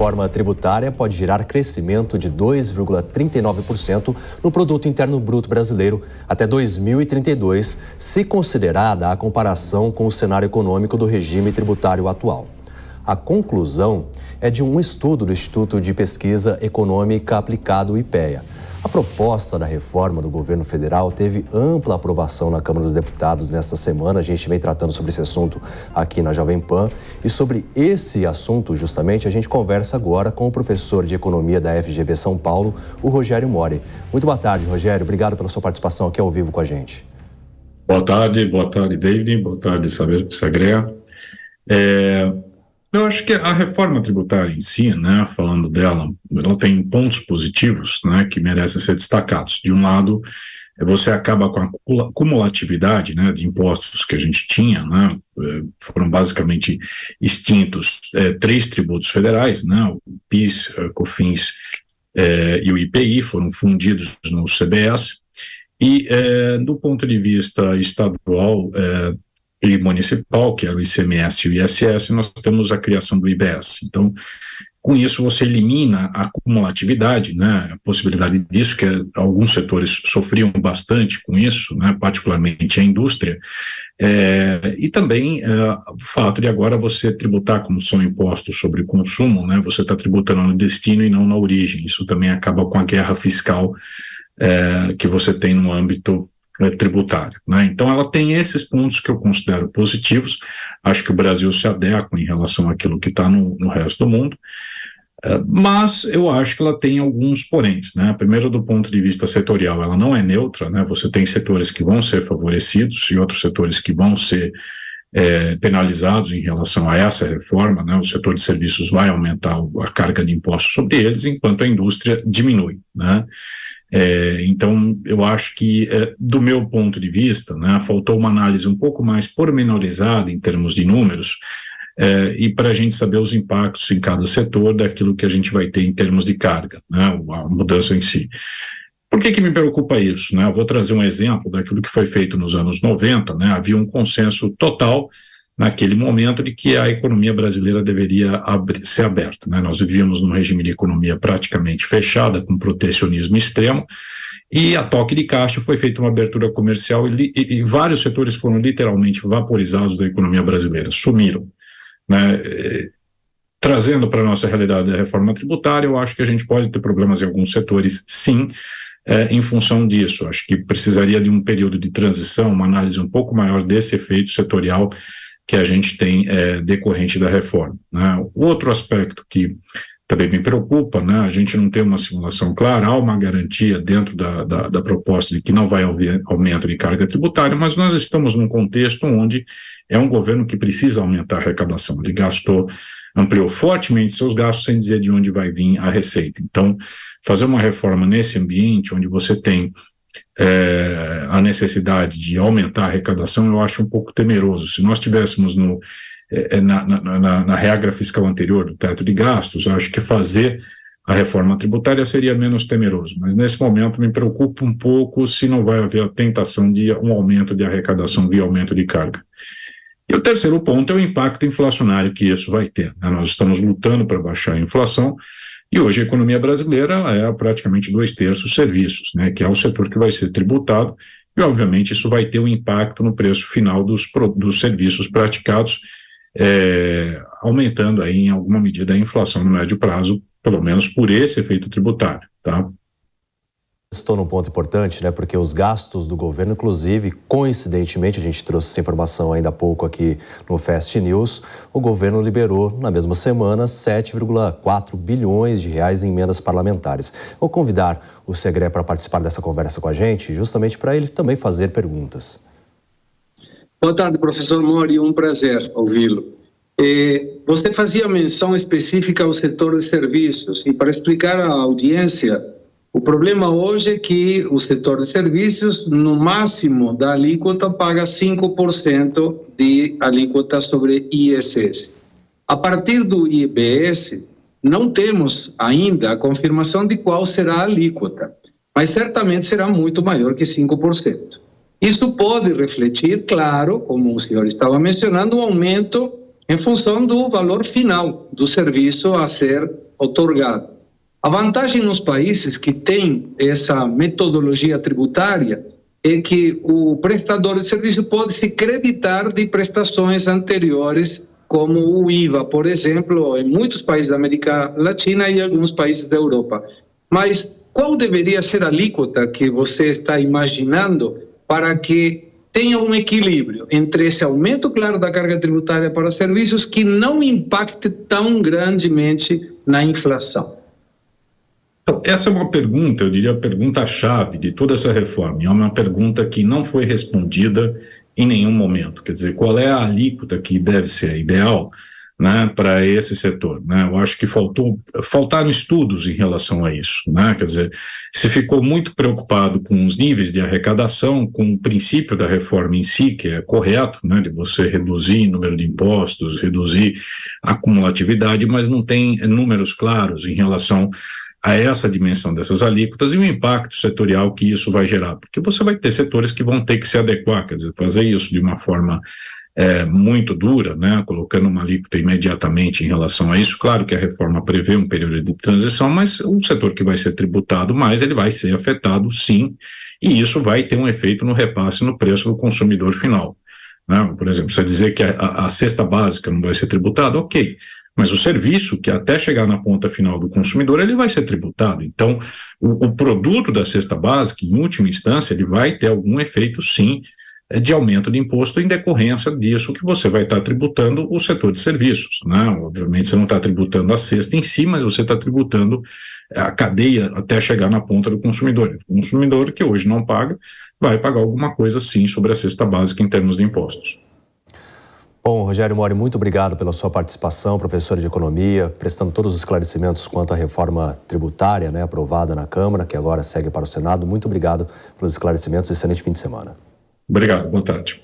A reforma tributária pode gerar crescimento de 2,39% no Produto Interno Bruto brasileiro até 2032, se considerada a comparação com o cenário econômico do regime tributário atual. A conclusão é de um estudo do Instituto de Pesquisa Econômica Aplicado, IPEA. A proposta da reforma do governo federal teve ampla aprovação na Câmara dos Deputados nesta semana. A gente vem tratando sobre esse assunto aqui na Jovem Pan. E sobre esse assunto, justamente, a gente conversa agora com o professor de Economia da FGV São Paulo, o Rogério Mori. Muito boa tarde, Rogério. Obrigado pela sua participação aqui ao vivo com a gente. Boa tarde, David. Boa tarde, Sagrea. Eu acho que a reforma tributária em si, né, falando dela, ela tem pontos positivos, né, que merecem ser destacados. De um lado, você acaba com a cumulatividade, né, de impostos que a gente tinha, né, foram basicamente extintos 3 tributos federais, né, o PIS, COFINS e o IPI foram fundidos no CBS, e do ponto de vista estadual e municipal, que era o ICMS e o ISS, nós temos a criação do IBS. Então, com isso, você elimina a cumulatividade, né, a possibilidade disso, que alguns setores sofriam bastante com isso, né, particularmente a indústria, e também o fato de agora você tributar, como são impostos sobre consumo, né, você está tributando no destino e não na origem. Isso também acaba com a guerra fiscal que você tem no âmbito tributário, né? Então ela tem esses pontos que eu considero positivos. Acho que o Brasil se adequa em relação àquilo que está no resto do mundo, mas eu acho que ela tem alguns poréns, né? Primeiro, do ponto de vista setorial, ela não é neutra, né? Você tem setores que vão ser favorecidos e outros setores que vão ser penalizados em relação a essa reforma, né? O setor de serviços vai aumentar a carga de impostos sobre eles, enquanto a indústria diminui, né? Então, eu acho que, do meu ponto de vista, né, faltou uma análise um pouco mais pormenorizada em termos de números, e para a gente saber os impactos em cada setor daquilo que a gente vai ter em termos de carga, né, a mudança em si. Por que me preocupa isso, né? Eu vou trazer um exemplo daquilo que foi feito nos anos 90, né? Havia um consenso total naquele momento de que a economia brasileira deveria ser aberta, né? Nós vivíamos num regime de economia praticamente fechada, com protecionismo extremo, e a toque de caixa foi feita uma abertura comercial e vários setores foram literalmente vaporizados da economia brasileira, sumiram, né? Trazendo para a nossa realidade da reforma tributária, eu acho que a gente pode ter problemas em alguns setores, sim, em função disso. Acho que precisaria de um período de transição, uma análise um pouco maior desse efeito setorial que a gente tem decorrente da reforma, né? O outro aspecto que também me preocupa, né, a gente não tem uma simulação clara, há uma garantia dentro da proposta de que não vai haver aumento de carga tributária, mas nós estamos num contexto onde é um governo que precisa aumentar a arrecadação. Ele ampliou fortemente seus gastos sem dizer de onde vai vir a receita. Então, fazer uma reforma nesse ambiente onde você tem a necessidade de aumentar a arrecadação, eu acho um pouco temeroso. Se nós tivéssemos na regra fiscal anterior do teto de gastos, eu acho que fazer a reforma tributária seria menos temeroso, mas nesse momento me preocupa um pouco se não vai haver a tentação de um aumento de arrecadação via aumento de carga. E o terceiro ponto é o impacto inflacionário que isso vai ter, né? Nós estamos lutando para baixar a inflação, e hoje a economia brasileira ela é praticamente 2/3 serviços, né, que é o setor que vai ser tributado, e obviamente isso vai ter um impacto no preço final dos serviços praticados, aumentando aí em alguma medida a inflação no médio prazo, pelo menos por esse efeito tributário, tá? Estou num ponto importante, né? Porque os gastos do governo, inclusive, coincidentemente, a gente trouxe essa informação ainda há pouco aqui no Fast News, o governo liberou na mesma semana 7,4 bilhões de reais em emendas parlamentares. Vou convidar o Segré para participar dessa conversa com a gente, justamente para ele também fazer perguntas. Boa tarde, professor Mori, um prazer ouvi-lo. Você fazia menção específica ao setor de serviços, e para explicar à audiência, o problema hoje é que o setor de serviços, no máximo da alíquota, paga 5% de alíquota sobre ISS. A partir do IBS, não temos ainda a confirmação de qual será a alíquota, mas certamente será muito maior que 5%. Isso pode refletir, claro, como o senhor estava mencionando, um aumento em função do valor final do serviço a ser otorgado. A vantagem nos países que têm essa metodologia tributária é que o prestador de serviço pode se creditar de prestações anteriores, como o IVA, por exemplo, em muitos países da América Latina e alguns países da Europa. Mas qual deveria ser a alíquota que você está imaginando para que tenha um equilíbrio entre esse aumento, claro, da carga tributária para serviços que não impacte tão grandemente na inflação? Essa é uma pergunta, eu diria, a pergunta-chave de toda essa reforma. É uma pergunta que não foi respondida em nenhum momento. Quer dizer, qual é a alíquota que deve ser ideal, né, para esse setor, né? Eu acho que faltaram estudos em relação a isso, né? Quer dizer, se ficou muito preocupado com os níveis de arrecadação, com o princípio da reforma em si, que é correto, né, de você reduzir o número de impostos, reduzir a acumulatividade, mas não tem números claros em relação a essa dimensão dessas alíquotas e o impacto setorial que isso vai gerar, porque você vai ter setores que vão ter que se adequar, quer dizer, fazer isso de uma forma muito dura, né, colocando uma alíquota imediatamente em relação a isso. Claro que a reforma prevê um período de transição, mas o setor que vai ser tributado mais, ele vai ser afetado sim, e isso vai ter um efeito no repasse no preço do consumidor final, né? Por exemplo, você dizer que a cesta básica não vai ser tributada, ok, mas o serviço, que até chegar na ponta final do consumidor, ele vai ser tributado. Então, o produto da cesta básica, em última instância, ele vai ter algum efeito, sim, de aumento de imposto em decorrência disso que você vai estar tributando o setor de serviços, né? Obviamente, você não está tributando a cesta em si, mas você está tributando a cadeia até chegar na ponta do consumidor. O consumidor que hoje não paga, vai pagar alguma coisa, sim, sobre a cesta básica em termos de impostos. Bom, Rogério Mori, muito obrigado pela sua participação, professor de Economia, prestando todos os esclarecimentos quanto à reforma tributária, né, aprovada na Câmara, que agora segue para o Senado. Muito obrigado pelos esclarecimentos e excelente fim de semana. Obrigado, boa tarde.